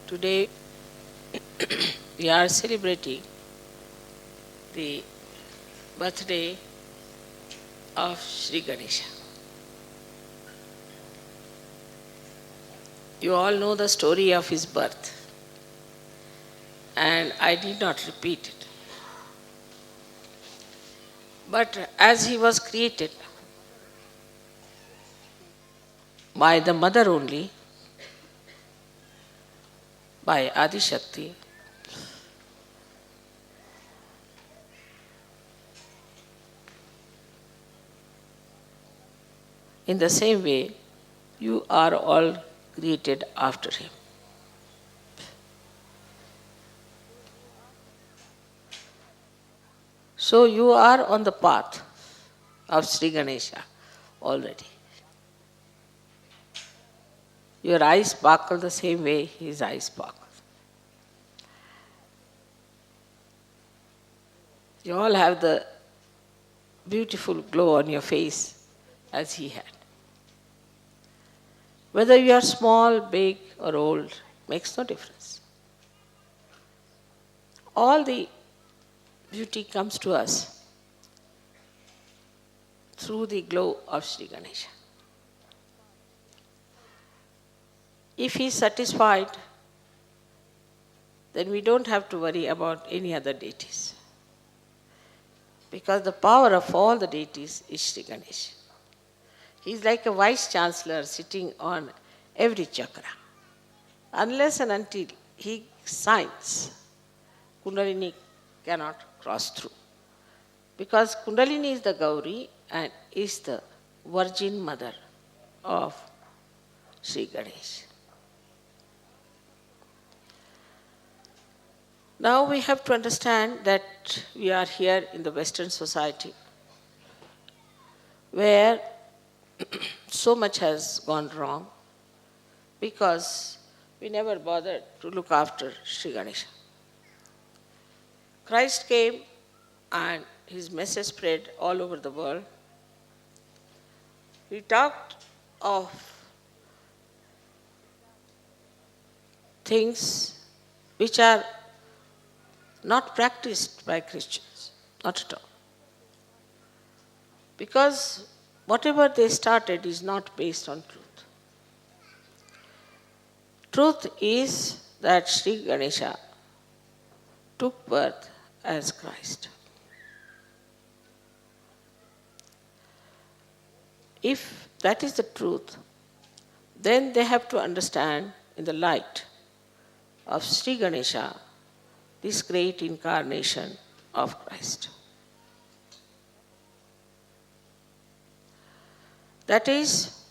Today we are celebrating the birthday of Sri Ganesha. You all know the story of his birth, and I need not repeat it. But as he was created by the mother only, by Adi Shakti, in the same way, you are all created after him. So you are on the path of Sri Ganesha already. Your eyes sparkle the same way his eyes sparkle. You all have the beautiful glow on your face as he had. Whether you are small, big, or old makes no difference. All the beauty comes to us through the glow of Sri Ganesha. If he is satisfied, then we don't have to worry about any other deities. Because the power of all the deities is Sri Ganesha. He is like a vice chancellor sitting on every chakra. Unless and until he signs, Kundalini cannot cross through. Because Kundalini is the Gauri and is the Virgin Mother of Sri Ganesha. Now we have to understand that we are here in the Western society where so much has gone wrong because we never bothered to look after Sri Ganesha. Christ came and his message spread all over the world. He talked of things which are not practiced by Christians, not at all. Because whatever they started is not based on truth. Truth is that Sri Ganesha took birth as Christ. If that is the truth, then they have to understand in the light of Sri Ganesha this great incarnation of Christ. That is,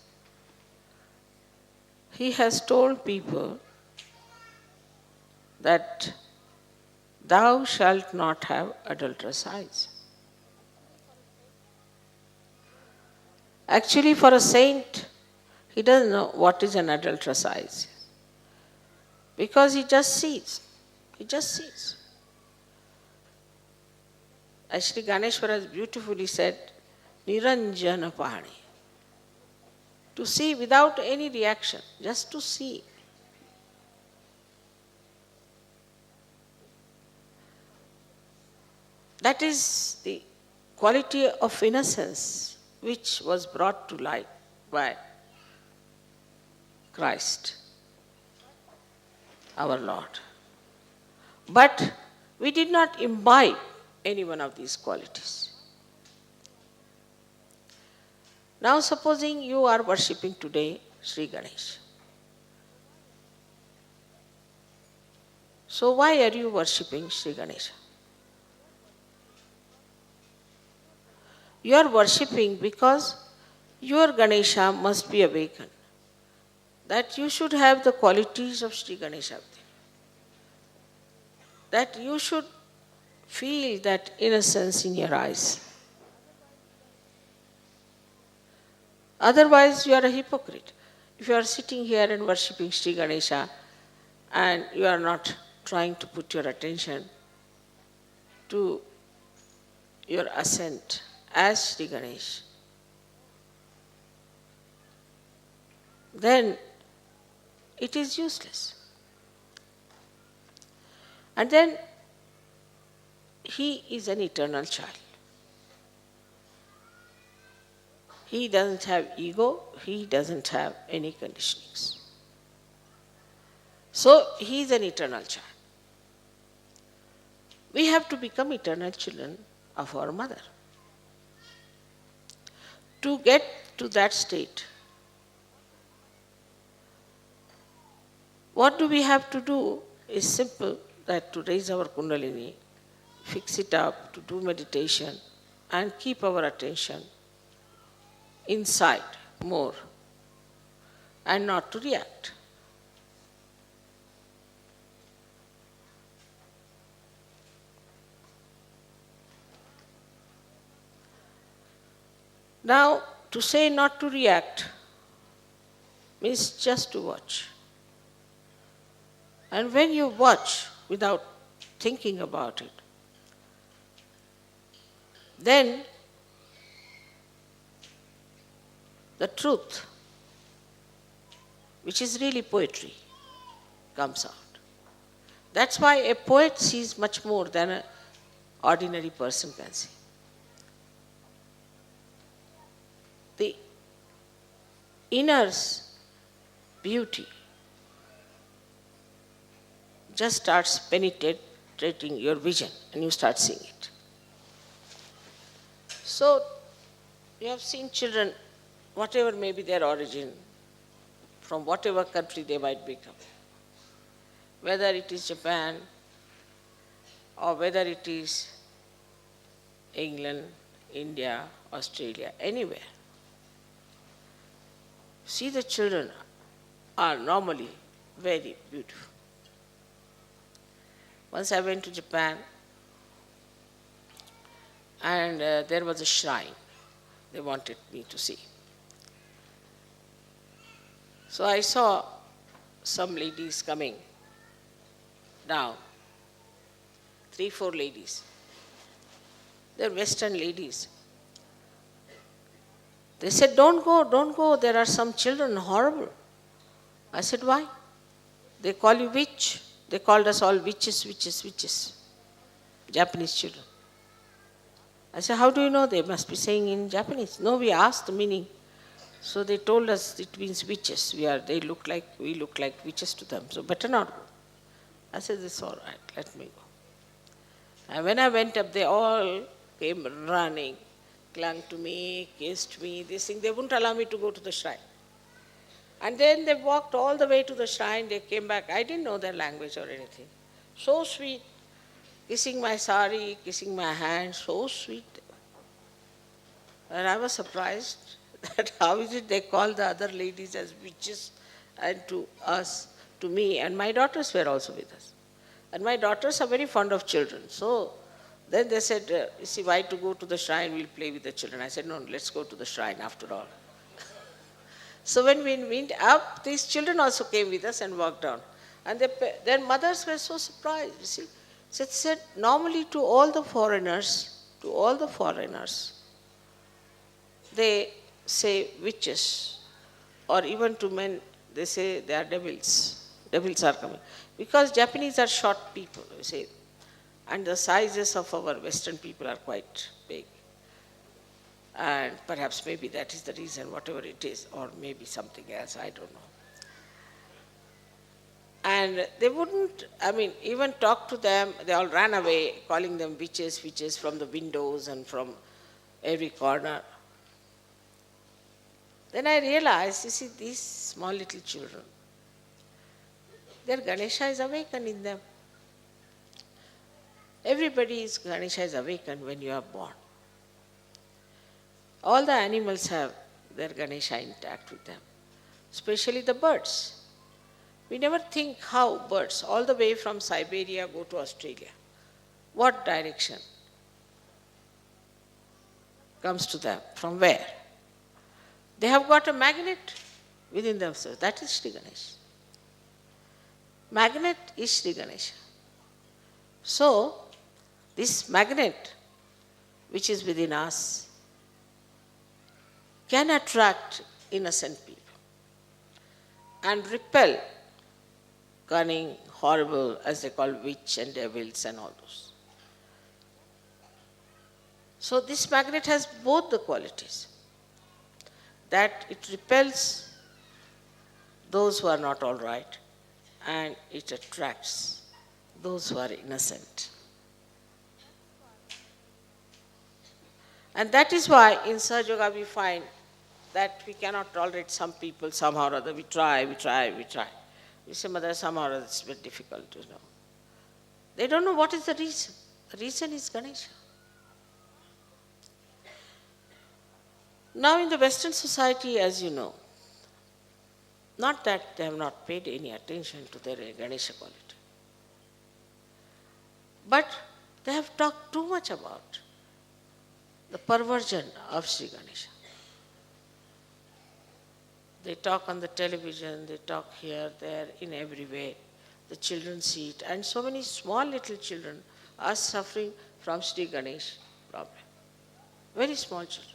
he has told people that thou shalt not have adulterous eyes. Actually, for a saint, he doesn't know what is an adulterous eyes. Because he just sees. He just sees. As Sri Ganeshwara has beautifully said, Niranjana Pahani. To see without any reaction, just to see. That is the quality of innocence which was brought to light by Christ, our Lord. But we did not imbibe any one of these qualities. Now supposing you are worshipping today Sri Ganesha. So why are you worshipping Sri Ganesha? You are worshipping because your Ganesha must be awakened. That you should have the qualities of Sri Ganesha. That you should feel that innocence in your eyes. Otherwise, you are a hypocrite. If you are sitting here and worshipping Sri Ganesha and you are not trying to put your attention to your ascent as Sri Ganesha, then it is useless. And then he is an eternal child. He doesn't have ego, he doesn't have any conditionings. So he is an eternal child. We have to become eternal children of our mother. To get to that state, what do we have to do is simple, that to raise our kundalini, fix it up, to do meditation and keep our attention inside more and not to react. Now, to say not to react means just to watch. And when you watch without thinking about it, then the truth, which is really poetry, comes out. That's why a poet sees much more than an ordinary person can see. The inner beauty just starts penetrating your vision and you start seeing it. So, you have seen children, whatever may be their origin, from whatever country they might become, whether it is Japan or whether it is England, India, Australia, anywhere. See, the children are normally very beautiful. Once I went to Japan and there was a shrine they wanted me to see. So I saw some ladies coming down, 3-4 ladies. They're Western ladies. They said, don't go, there are some children, horrible. I said, why? They call you witch. They called us all witches. Japanese children. I said, how do you know? They must be saying in Japanese. No, we asked the meaning. So they told us it means witches. We look like witches to them. So better not go. I said, it's all right, let me go. And when I went up, they all came running, clung to me, kissed me, this thing. They wouldn't allow me to go to the shrine. And then they walked all the way to the shrine. They came back. I didn't know their language or anything. So sweet. Kissing my sari, kissing my hand, so sweet. And I was surprised that how is it they call the other ladies as witches and to us, to me. And my daughters were also with us. And my daughters are very fond of children. So then they said, you see, why to go to the shrine? We'll play with the children. I said, no, let's go to the shrine after all. So when we went up, these children also came with us and walked down. And their mothers were so surprised, you see. So it said, normally to all the foreigners, they say witches. Or even to men, they say they are devils. Devils are coming. Because Japanese are short people, you see. And the sizes of our Western people are quite big. And perhaps maybe that is the reason, whatever it is, or maybe something else, I don't know. And they wouldn't, even talk to them. They all ran away, calling them witches from the windows and from every corner. Then I realized, you see, these small little children, their Ganesha is awakened in them. Everybody's Ganesha is awakened when you are born. All the animals have their Ganesha intact with them, especially the birds. We never think how birds, all the way from Siberia, go to Australia. What direction comes to them? From where? They have got a magnet within themselves. That is Sri Ganesha. Magnet is Sri Ganesha. So, this magnet, which is within us, can attract innocent people and repel cunning, horrible, as they call witch and devils and all those. So this magnet has both the qualities, that it repels those who are not all right and it attracts those who are innocent. And that is why in Sahaja Yoga we find that we cannot tolerate some people somehow or other. We try. We say, Mother, somehow or other it's very difficult, They don't know what is the reason. The reason is Ganesha. Now in the Western society, as you know, not that they have not paid any attention to their Ganesha quality, but they have talked too much about the perversion of Sri Ganesha. They talk on the television, they talk here, there, in every way. The children see it, and so many small little children are suffering from Sri Ganesh problem. Very small children.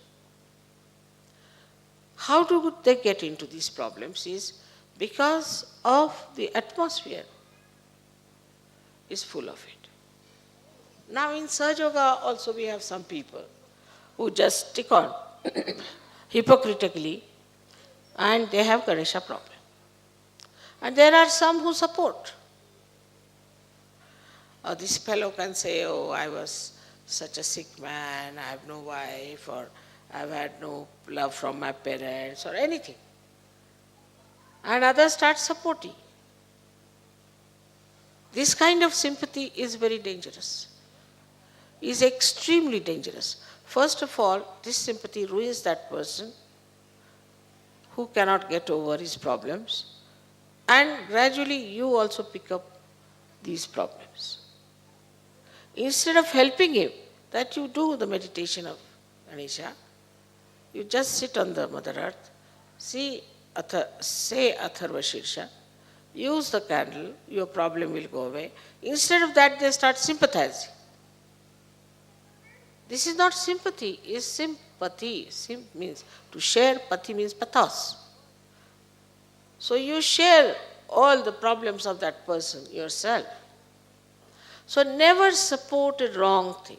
How do they get into these problems is because of the atmosphere is full of it. Now in Sahaja Yoga also we have some people who just stick on hypocritically and they have Ganesha problem. And there are some who support. This fellow can say, oh, I was such a sick man, I have no wife, or I've had no love from my parents, or anything. And others start supporting. This kind of sympathy is very dangerous, is extremely dangerous. First of all, this sympathy ruins that person who cannot get over his problems, and gradually you also pick up these problems. Instead of helping him, that you do the meditation of Ganesha, you just sit on the Mother Earth, say Atharva Shirsha, use the candle, your problem will go away. Instead of that, they start sympathizing. This is not sympathy, it's sympathy. Sim means to share, pati means pathos. So you share all the problems of that person yourself. So never support a wrong thing.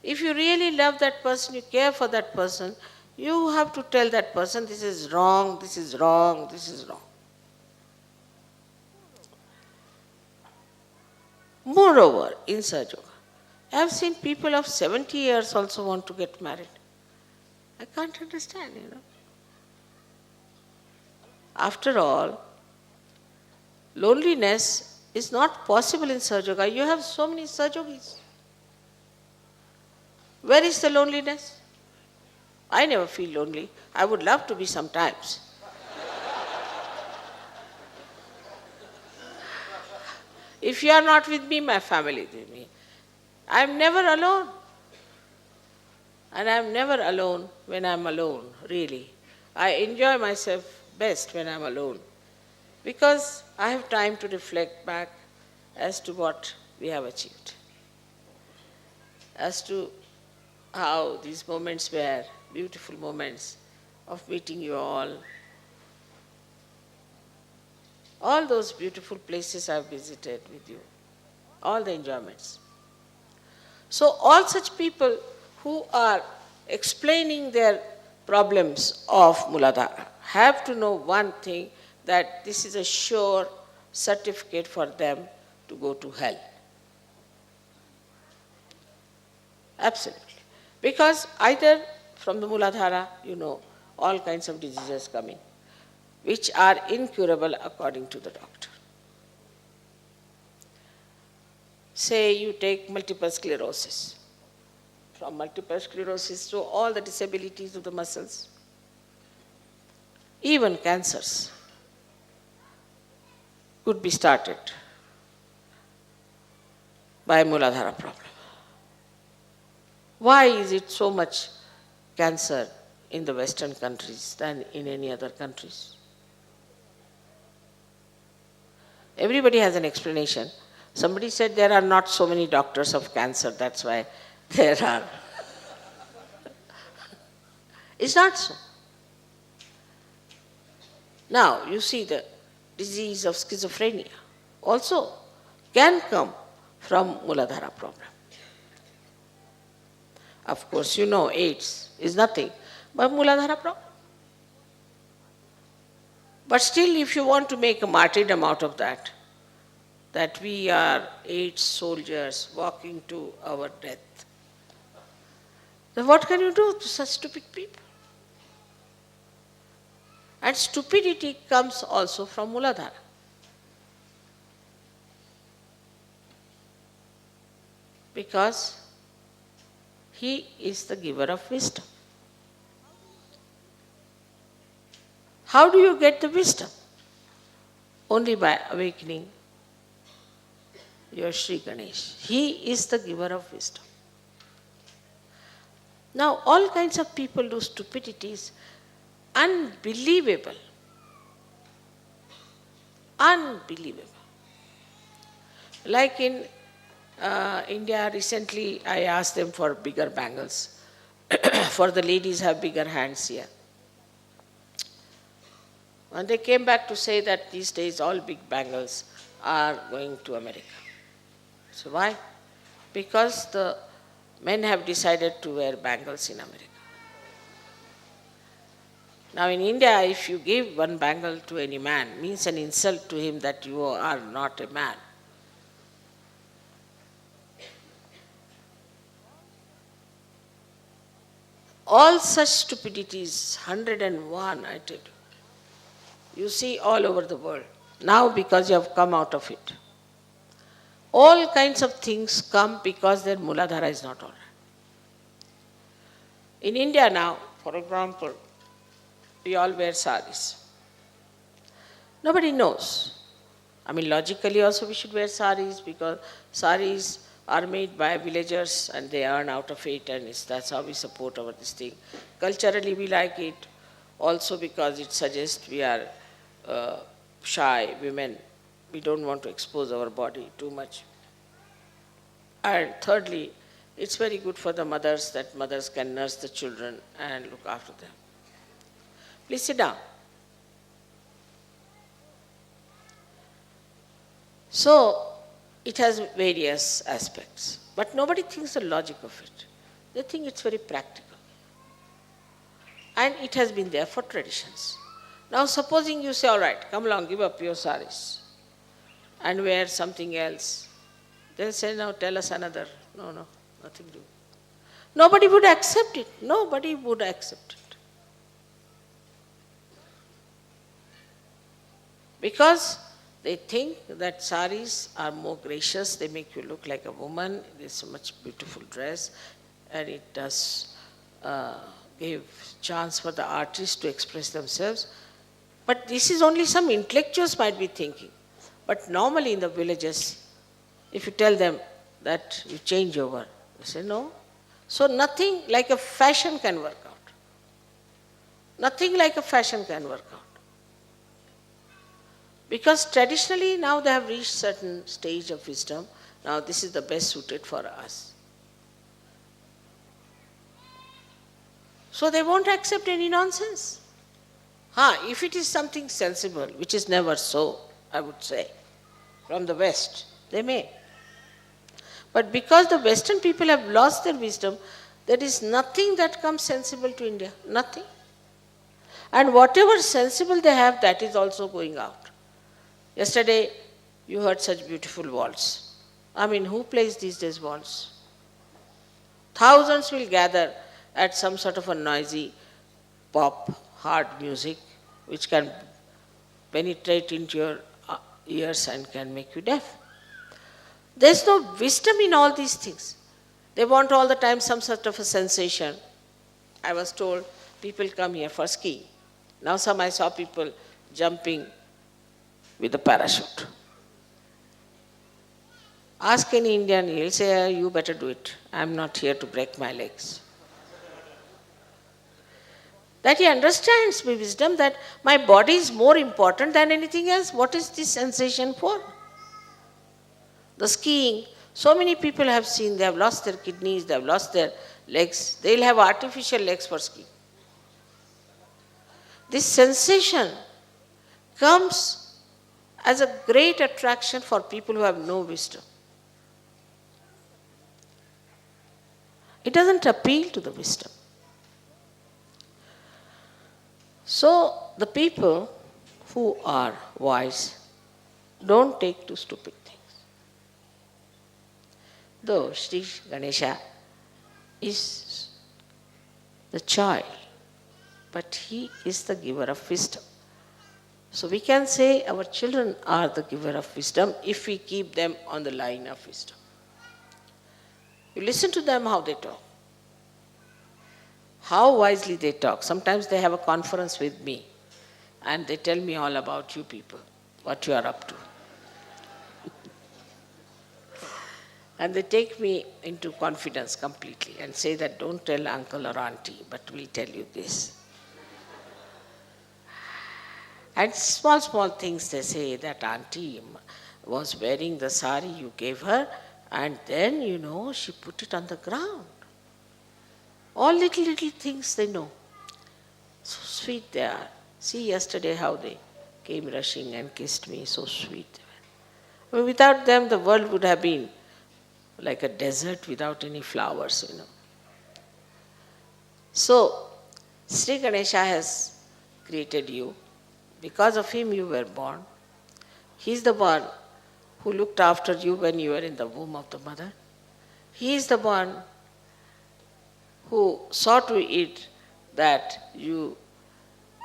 If you really love that person, you care for that person, you have to tell that person, this is wrong, this is wrong, this is wrong. Moreover, in Sahaja Yoga, I have seen people of 70 years also want to get married. I can't understand, After all, loneliness is not possible in Sahaja Yoga. You have so many Sahaja Yogis. Where is the loneliness? I never feel lonely. I would love to be sometimes. If you are not with me, my family is with me. I am never alone. And I am never alone when I am alone, really. I enjoy myself best when I am alone, because I have time to reflect back as to what we have achieved, as to how these moments were beautiful moments of meeting you all. All those beautiful places I have visited with you, all the enjoyments. So all such people who are explaining their problems of Muladhara have to know one thing, that this is a sure certificate for them to go to hell. Absolutely. Because either from the Muladhara, all kinds of diseases coming, which are incurable according to the doctor. Say you take multiple sclerosis. From multiple sclerosis to all the disabilities of the muscles, even cancers could be started by Muladhara problem. Why is it so much cancer in the Western countries than in any other countries? Everybody has an explanation. Somebody said there are not so many doctors of cancer, that's why there are. It's not so. Now, you see the disease of schizophrenia also can come from Muladhara problem. Of course, you know AIDS is nothing but Muladhara problem. But still, if you want to make a martyrdom out of that we are AIDS soldiers walking to our death, then what can you do to such stupid people? And stupidity comes also from Muladhara. Because he is the giver of wisdom. How do you get the wisdom? Only by awakening your Sri Ganesh. He is the giver of wisdom. Now, all kinds of people do stupidities, unbelievable. Unbelievable. Like in India, recently I asked them for bigger bangles. For the ladies have bigger hands here. And they came back to say that these days all big bangles are going to America. So why? Because the men have decided to wear bangles in America. Now in India, if you give one bangle to any man, means an insult to him that you are not a man. All such stupidities, 101, I tell you. You see all over the world. Now because you have come out of it. All kinds of things come because their Muladhara is not all right. In India now, for example, we all wear saris. Nobody knows. I mean, logically also we should wear saris because saris are made by villagers and they earn out of it, and that's how we support our this thing. Culturally we like it also because it suggests we are shy women. We don't want to expose our body too much. And thirdly, it's very good for the mothers that mothers can nurse the children and look after them. Please sit down. So, it has various aspects, but nobody thinks the logic of it. They think it's very practical. And it has been there for traditions. Now supposing you say, all right, come along, give up your saris and wear something else. They'll say, now tell us another. No, nothing to do. Nobody would accept it. Nobody would accept it. Because they think that saris are more gracious, they make you look like a woman, there's so much beautiful dress, and it does give chance for the artists to express themselves. But this is only some intellectuals might be thinking. But normally in the villages, if you tell them that you change over, they say no. So nothing like a fashion can work out. Nothing like a fashion can work out. Because traditionally now they have reached certain stage of wisdom. Now this is the best suited for us. So they won't accept any nonsense. If it is something sensible, which is never so, I would say, from the West, they may. But because the Western people have lost their wisdom, there is nothing that comes sensible to India. Nothing. And whatever sensible they have, that is also going out. Yesterday, you heard such beautiful waltz. I mean, who plays these days waltz? Thousands will gather at some sort of a noisy pop, hard music, which can penetrate into your ears and can make you deaf. There's no wisdom in all these things. They want all the time some sort of a sensation. I was told people come here for skiing. Now some I saw people jumping with a parachute. Ask any Indian, he'll say, you better do it. I'm not here to break my legs. That he understands with wisdom that my body is more important than anything else. What is this sensation for? The skiing, so many people have seen, they have lost their kidneys, they have lost their legs. They'll have artificial legs for skiing. This sensation comes as a great attraction for people who have no wisdom. It doesn't appeal to the wisdom. So the people who are wise don't take to stupid things. Though Sri Ganesha is the child, but he is the giver of wisdom. So we can say our children are the giver of wisdom if we keep them on the line of wisdom. You listen to them how they talk, how wisely they talk. Sometimes they have a conference with me and they tell me all about you people, what you are up to. And they take me into confidence completely and say that don't tell uncle or auntie, but we'll tell you this. And small things they say that auntie was wearing the sari you gave her and then, she put it on the ground. All little things they know. So sweet they are. See yesterday how they came rushing and kissed me, so sweet. I mean, without them the world would have been like a desert without any flowers, So, Sri Ganesha has created you. Because of him you were born. He is the one who looked after you when you were in the womb of the mother. He is the one who saw to it that you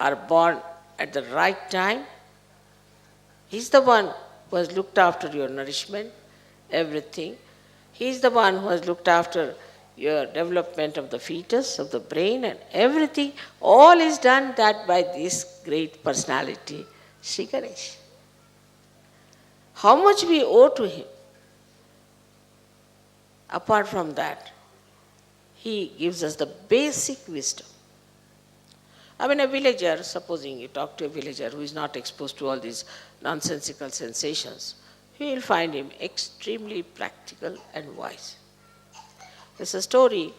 are born at the right time. He is the one who has looked after your nourishment, everything. He is the one who has looked after your development of the fetus, of the brain and everything. All is done that by this great personality, Sri Ganesh. How much we owe to him? Apart from that, he gives us the basic wisdom. I mean, a villager, supposing you talk to a villager who is not exposed to all these nonsensical sensations, you will find him extremely practical and wise. There's a story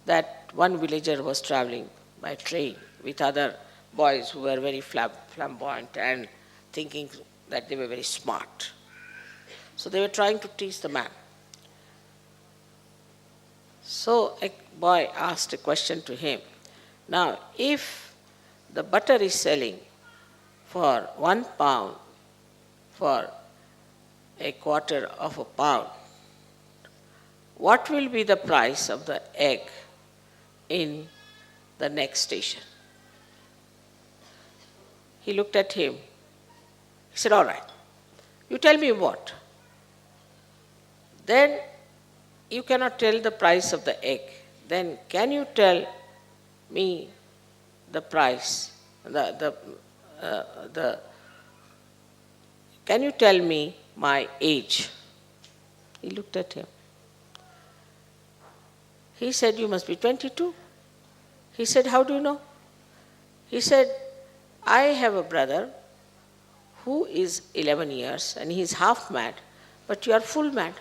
that one villager was traveling by train with other boys who were very flamboyant and thinking that they were very smart. So they were trying to teach the man. So a boy asked a question to him. Now, if the butter is selling for 1 pound for a quarter of a pound, what will be the price of the egg in the next station? He looked at him. He said, all right, you tell me what? Then you cannot tell the price of the egg. Then can you tell me the price, can you tell me my age? He looked at him. He said, you must be 22. He said, how do you know? He said, I have a brother who is 11 years and he is half mad, but you are full mad.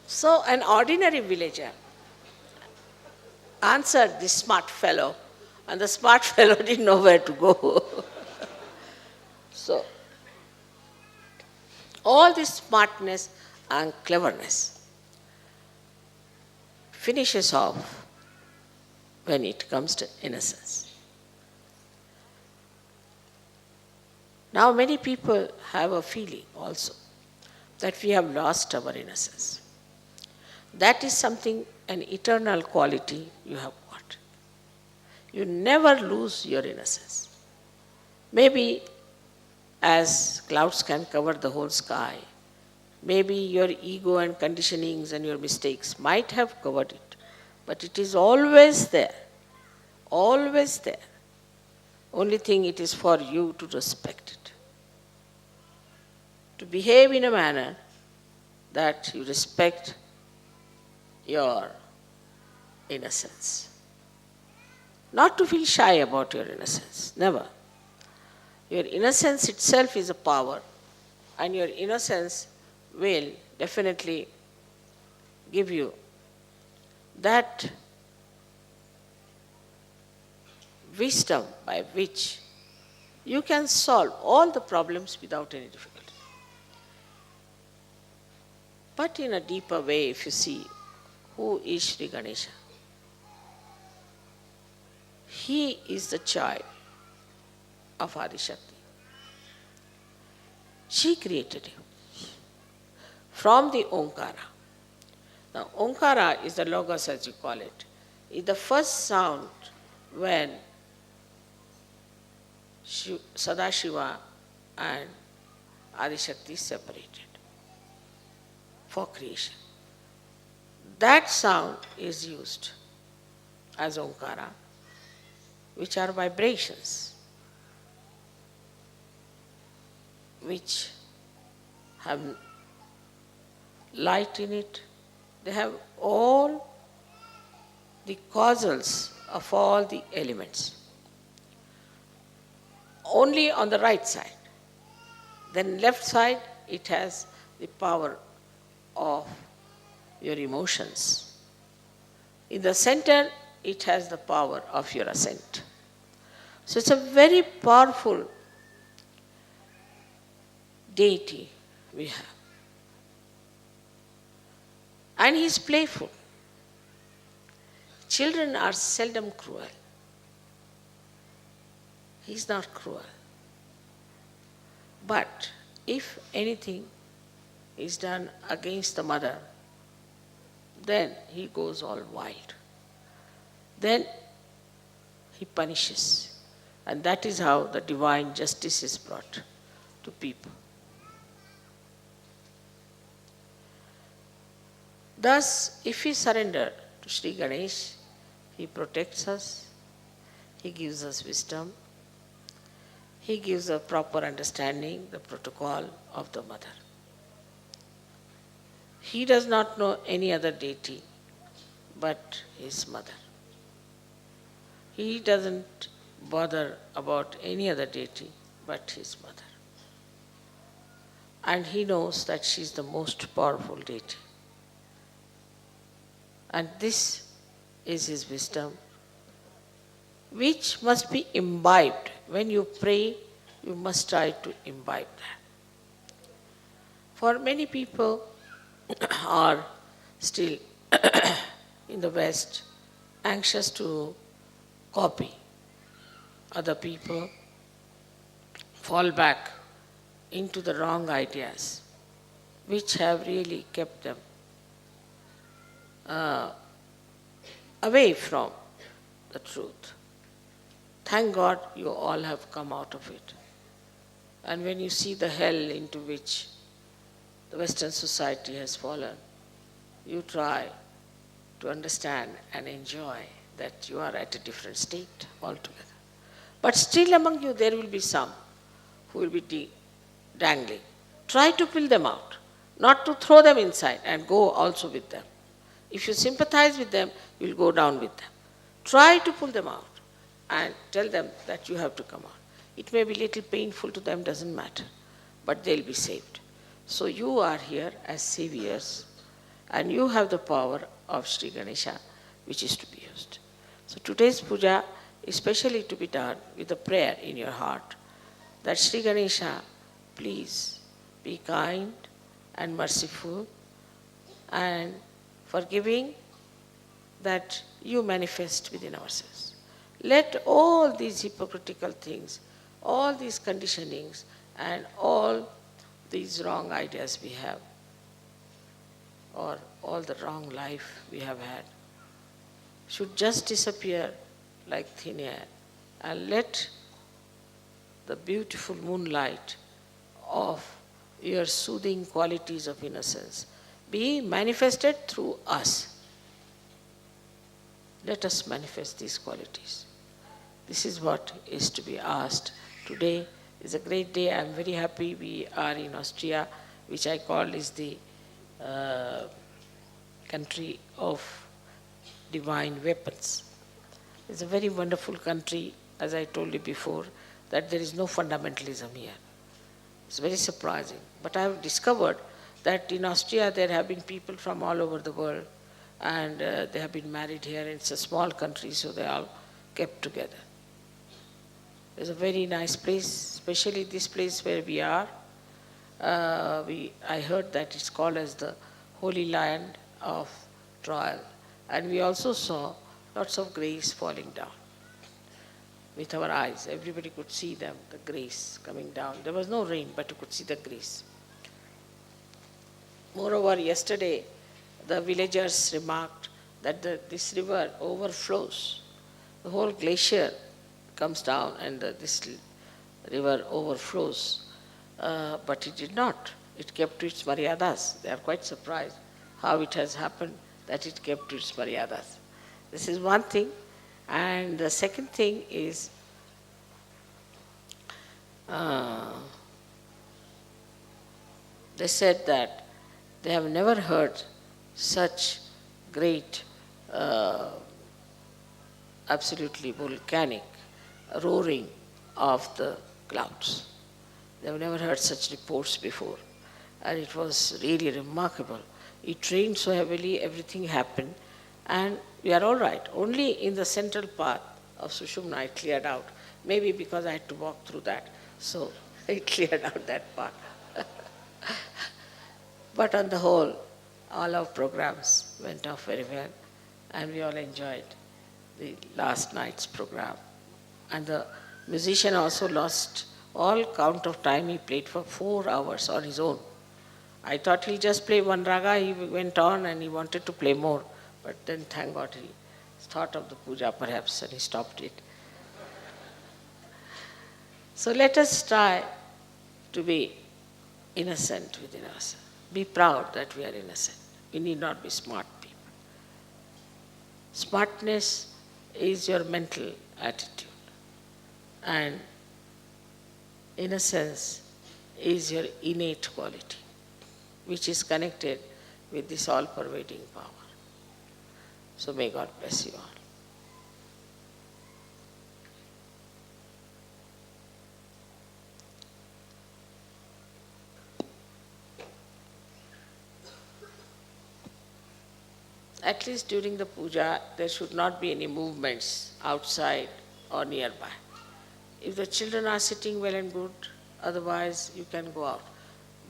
So an ordinary villager answered this smart fellow, and the smart fellow didn't know where to go. So, all this smartness and cleverness finishes off when it comes to innocence. Now many people have a feeling also that we have lost our innocence. That is something, an eternal quality you have got. You never lose your innocence. Maybe as clouds can cover the whole sky, maybe your ego and conditionings and your mistakes might have covered it, but it is always there, always there. Only thing it is for you to respect it, to behave in a manner that you respect your innocence. Not to feel shy about your innocence, never. Your innocence itself is a power, and your innocence will definitely give you that wisdom by which you can solve all the problems without any difficulty. But in a deeper way, if you see, who is Sri Ganesha? He is the child of Adi Shakti. She created him from the Omkara. Now, Omkara is the logos, as you call it. It's the first sound when Sadashiva and Adi Shakti separated for creation. That sound is used as Omkara, which are vibrations, which have light in it. They have all the causals of all the elements. Only on the right side. Then left side, it has the power of your emotions. In the center, it has the power of your ascent. So it's a very powerful deity we have. And he is playful. Children are seldom cruel. He is not cruel. But if anything is done against the mother, then he goes all wild. Then he punishes. And that is how the divine justice is brought to people. Thus, if we surrender to Sri Ganesh, he protects us, he gives us wisdom, he gives a proper understanding, the protocol of the mother. He does not know any other deity but his mother. He doesn't bother about any other deity but his mother. And he knows that she is the most powerful deity. And this is his wisdom, which must be imbibed. When you pray, you must try to imbibe that. For many people are still in the West anxious to copy other people, fall back into the wrong ideas, which have really kept them away from the truth. Thank God you all have come out of it. And when you see the hell into which the Western society has fallen, you try to understand and enjoy that you are at a different state altogether. But still among you there will be some who will be dangling. Try to pull them out, not to throw them inside and go also with them. If you sympathize with them, you will go down with them. Try to pull them out and tell them that you have to come out. It may be a little painful to them, doesn't matter, but they'll be saved. So you are here as saviors, and you have the power of Sri Ganesha, which is to be used. So today's puja is specially to be done with a prayer in your heart that Sri Ganesha, please be kind and merciful and forgiving, that you manifest within ourselves. Let all these hypocritical things, all these conditionings, and all these wrong ideas we have, or all the wrong life we have had, should just disappear like thin air, and let the beautiful moonlight of your soothing qualities of innocence be manifested through us. Let us manifest these qualities. This is what is to be asked. Today is a great day. I am very happy we are in Austria, which I call is the country of divine weapons. It's a very wonderful country, as I told you before, that there is no fundamentalism here. It's very surprising. But I have discovered that in Austria there have been people from all over the world, and they have been married here. It's a small country, so they all kept together. It's a very nice place, especially this place where we are. I heard that it's called as the Holy Land of Trial. And we also saw lots of grace falling down with our eyes. Everybody could see them, the grace coming down. There was no rain, but you could see the grace. Moreover, yesterday, the villagers remarked that this river overflows. The whole glacier comes down and this river overflows. But it did not. It kept to its maryadas. They are quite surprised how it has happened that it kept to its maryadas. This is one thing. And the second thing is they said that they have never heard such great, absolutely volcanic roaring of the clouds. They have never heard such reports before. And it was really remarkable. It rained so heavily, everything happened, and we are all right. Only in the central path of Sushumna it cleared out. Maybe because I had to walk through that, so it cleared out that part. But on the whole, all our programs went off very well, and we all enjoyed the last night's program. And the musician also lost all count of time. He played for 4 hours on his own. I thought he'll just play one raga. He went on and he wanted to play more. But then, thank God, he thought of the puja perhaps and he stopped it. So let us try to be innocent within ourselves. Be proud that we are innocent. We need not be smart people. Smartness is your mental attitude. And innocence is your innate quality, which is connected with this all-pervading power. So may God bless you all. At least during the puja, there should not be any movements outside or nearby. If the children are sitting well and good, otherwise you can go out.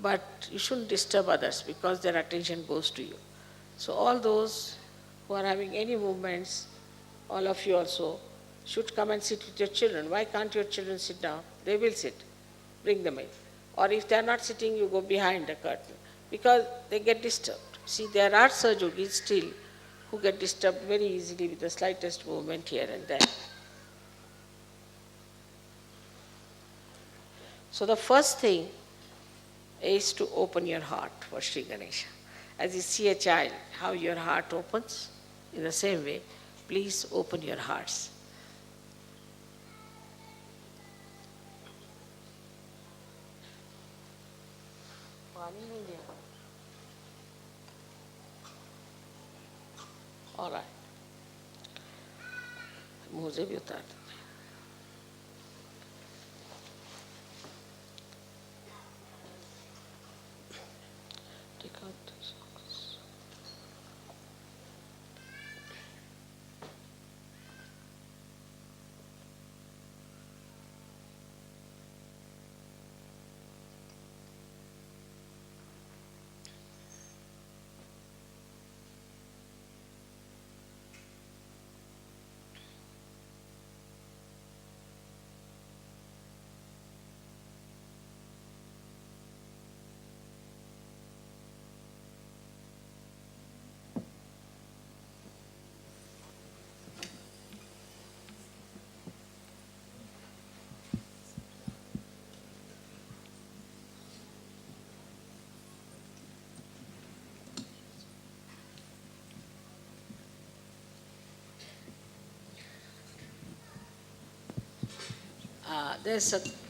But you shouldn't disturb others because their attention goes to you. So all those who are having any movements, all of you also should come and sit with your children. Why can't your children sit down? They will sit. Bring them in. Or if they are not sitting, you go behind the curtain because they get disturbed. See, there are Sahajogis still who get disturbed very easily with the slightest movement here and there. So the first thing is to open your heart for Sri Ganesha. As you see a child, how your heart opens, in the same way, please open your hearts. All right. मुझे भी उतार दो.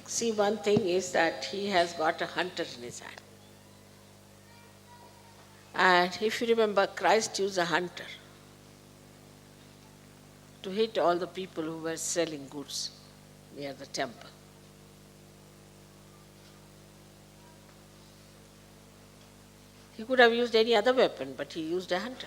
See, one thing is that he has got a hunter in his hand. And if you remember, Christ used a hunter to hit all the people who were selling goods near the temple. He could have used any other weapon, but he used a hunter.